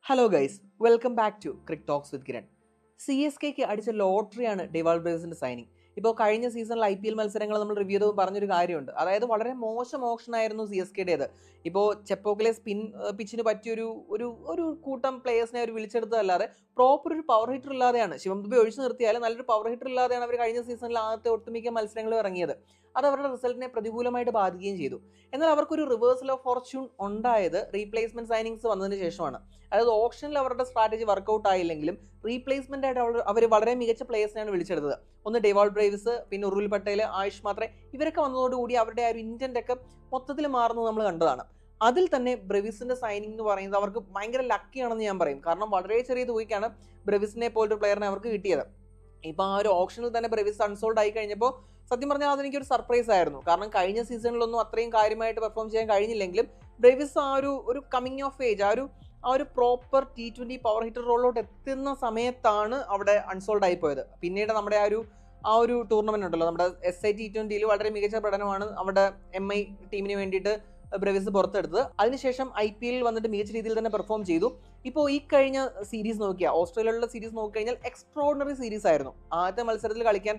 Hello guys, welcome back to Cric Talks with Kiran. CSKക്ക് അടിച്ച ലോട്ടറിയാണ് ഡെവാൾ ബ്രേവ്സിന്റെ സൈനിങ്. ഇപ്പോൾ കഴിഞ്ഞ സീസണിൽ IPL മത്സരങ്ങൾ നമ്മൾ റിവ്യൂ ചെയ്ത് പറഞ്ഞൊരു കാര്യമുണ്ട്. അതായത് വളരെ മോശം ഓപ്ഷനായിരുന്നു CSKയുടേത്. ഇപ്പോൾ ചെപ്പോക്കിലെ സ്പിൻ പിച്ചിന് പറ്റിയൊരു ഒരു ഒരു കൂട്ടം പ്ലേയേഴ്സിനെ അവർ വിളിച്ചെടുത്തതല്ലാതെ പ്രോപ്പർ ഒരു പവർ ഹിറ്റർ ഇല്ലാതെയാണ്, ശിവം ദുബെ ഒഴിച്ചു നിർത്തിയാലും നല്ലൊരു പവർ ഹിറ്റർ ഇല്ലാതെയാണ് അവർ കഴിഞ്ഞ സീസണിൽ ആദ്യത്തെ ഒട്ടുമിക്ക മത്സരങ്ങളും ഇറങ്ങിയത്. അത് അവരുടെ റിസൾട്ടിനെ പ്രതികൂലമായിട്ട് ബാധിക്കുകയും ചെയ്തു. എന്നാൽ അവർക്കൊരു റിവേഴ്സൽ ഓഫ് ഫോർച്യൂൺ ഉണ്ടായത് റീപ്ലേസ്മെന്റ് സൈനിങ്സ് വന്നതിന് ശേഷമാണ്. അതായത് ഓപ്ഷനിൽ അവരുടെ സ്ട്രാറ്റജി വർക്കൗട്ട് ആയില്ലെങ്കിലും റീപ്ലേസ്മെന്റ് ആയിട്ട് അവർ വളരെ മികച്ച പ്ലേയേഴ്സിനെയാണ് വിളിച്ചെടുത്തത്. ഒന്ന് ഡെവാൾ ബ്രേവ്സ്, പിന്നെ ഉറുൽ പട്ടേൽ, ആയുഷ് മാത്രേ, ഇവരൊക്കെ വന്നതോടുകൂടി അവരുടെ ആ ഒരു ഇന്റന്റ് ഒക്കെ മൊത്തത്തിൽ മാറുന്നത് നമ്മൾ കണ്ടതാണ്. അതിൽ തന്നെ ബ്രേവിസിന്റെ സൈനിങ് എന്ന് പറയുന്നത് അവർക്ക് ഭയങ്കര ലക്കിയാണെന്ന് ഞാൻ പറയും. കാരണം വളരെ ചെറിയ തുകയ്ക്കാണ് ബ്രേവിസിനെ പോലൊരു പ്ലെയറിനെ അവർക്ക് കിട്ടിയത്. ഇപ്പൊ ആ ഒരു ഓപ്ഷനിൽ തന്നെ ബ്രേവിസ് അൺസോൾഡ് ആയി കഴിഞ്ഞപ്പോൾ സത്യം പറഞ്ഞാൽ അതെനിക്കൊരു സർപ്രൈസ് ആയിരുന്നു. കാരണം കഴിഞ്ഞ സീസണിലൊന്നും അത്രയും കാര്യമായിട്ട് പെർഫോം ചെയ്യാൻ കഴിഞ്ഞില്ലെങ്കിലും ബ്രേവിസ് ആ ഒരു കമ്മിങ് ഓഫ് ഏജ്, ആ ഒരു പ്രോപ്പർ T20 പവർ ഹിറ്റർ റോളിലോട്ട് എത്തുന്ന സമയത്താണ് അവിടെ അൺസോൾഡ് ആയി പോയത്. പിന്നീട് നമ്മുടെ ആ ഒരു ടൂർണമെന്റ് ഉണ്ടല്ലോ, നമ്മുടെ SI T20 വളരെ മികച്ച പ്രകടനമാണ് അവിടെ MI ടീമിന് വേണ്ടിയിട്ട് ബ്രേവിസ് പുറത്തെടുത്തത്. അതിനുശേഷം IPL വന്നിട്ട് മികച്ച രീതിയിൽ തന്നെ പെർഫോം ചെയ്തു. ഇപ്പോൾ ഈ കഴിഞ്ഞ സീരീസ് നോക്കിയാൽ, ഓസ്ട്രേലിയയിലുള്ള സീരീസ് നോക്കിക്കഴിഞ്ഞാൽ എക്സ്ട്രോർഡിനറി സീരീസ് ആയിരുന്നു. ആദ്യത്തെ മത്സരത്തിൽ കളിക്കാൻ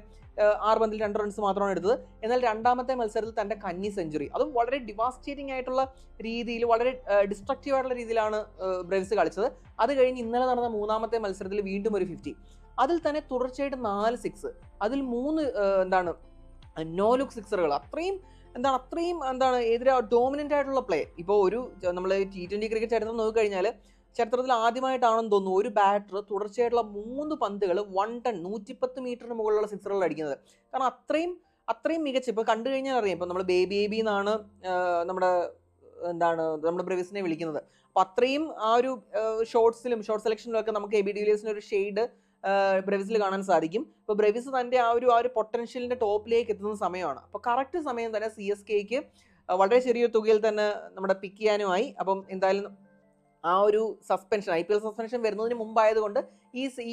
6 പന്തിൽ 2 റൺസ് മാത്രമാണ് എടുത്തത്. എന്നാൽ രണ്ടാമത്തെ മത്സരത്തിൽ തന്റെ കന്നി സെഞ്ചുറി, അതും വളരെ ഡിവാസ്റ്റേറ്റിംഗ് ആയിട്ടുള്ള രീതിയിൽ, വളരെ ഡിസ്ട്രക്റ്റീവ് ആയിട്ടുള്ള രീതിയിലാണ് ബ്രേവിസ് കളിച്ചത്. അത് കഴിഞ്ഞ് ഇന്നലെ നടന്ന മൂന്നാമത്തെ മത്സരത്തിൽ വീണ്ടും ഒരു 50. അതിൽ തന്നെ തുടർച്ചയായിട്ട് 4 സിക്സ്, അതിൽ 3 നോ ലുക്ക് സിക്സറുകൾ. അത്രയും എതിരെ ഡോമിനന്റ് ആയിട്ടുള്ള പ്ലേ. ഇപ്പോൾ നമ്മൾ T20 ക്രിക്കറ്റ് ചരിത്രം നോക്കിക്കഴിഞ്ഞാൽ ചരിത്രത്തിൽ ആദ്യമായിട്ടാണെന്ന് തോന്നുന്നു ഒരു ബാറ്റർ തുടർച്ചയായിട്ടുള്ള 3 പന്തുകൾ 1 ടൺ 110 മീറ്ററിന് മുകളിലുള്ള സിക്സറുകൾ അടിക്കുന്നത്. കാരണം അത്രയും മികച്ച, ഇപ്പോൾ കണ്ടു കഴിഞ്ഞാൽ അറിയാം. ഇപ്പോൾ നമ്മൾ ബേബി എന്നാണ് നമ്മുടെ ബ്രേവിസിനെ വിളിക്കുന്നത്. അപ്പോൾ അത്രയും ആ ഒരു ഷോർട്ട് സെലക്ഷനിലും ഒക്കെ നമുക്ക് AB de Villiersന്റെ ഒരു ഷെയ്ഡ് ബ്രേവിസിൽ കാണാൻ സാധിക്കും. ഇപ്പോൾ ബ്രേവിസ് തന്റെ ആ ഒരു പൊട്ടൻഷ്യലിന്റെ ടോപ്പിലേക്ക് എത്തുന്ന സമയമാണ്. അപ്പോൾ കറക്റ്റ് സമയം തന്നെ CSKക്ക് വളരെ ചെറിയ തുകയിൽ തന്നെ നമ്മുടെ പിക്ക് ചെയ്യാനുമായി. അപ്പം എന്തായാലും ആ ഒരു IPL സസ്പെൻഷൻ വരുന്നതിന് മുമ്പായതുകൊണ്ട്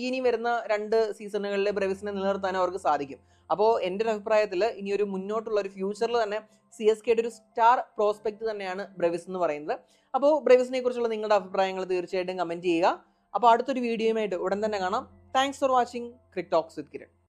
ഇനി വരുന്ന 2 സീസണുകളിൽ ബ്രേവിസിനെ നിലനിർത്താനും അവർക്ക് സാധിക്കും. അപ്പോൾ എൻ്റെ ഒരു അഭിപ്രായത്തിൽ ഇനി ഒരു മുന്നോട്ടുള്ള ഒരു ഫ്യൂച്ചറിൽ തന്നെ CSKയുടെ ഒരു സ്റ്റാർ പ്രോസ്പെക്ട് തന്നെയാണ് ബ്രേവിസ് എന്ന് പറയുന്നത്. അപ്പോൾ ബ്രേവിസിനെ കുറിച്ചുള്ള നിങ്ങളുടെ അഭിപ്രായങ്ങൾ തീർച്ചയായിട്ടും കമന്റ് ചെയ്യുക. അപ്പോൾ അടുത്തൊരു വീഡിയോയുമായിട്ട് ഉടൻ തന്നെ കാണാം. Thanks for watching Cric Talks with Kiran.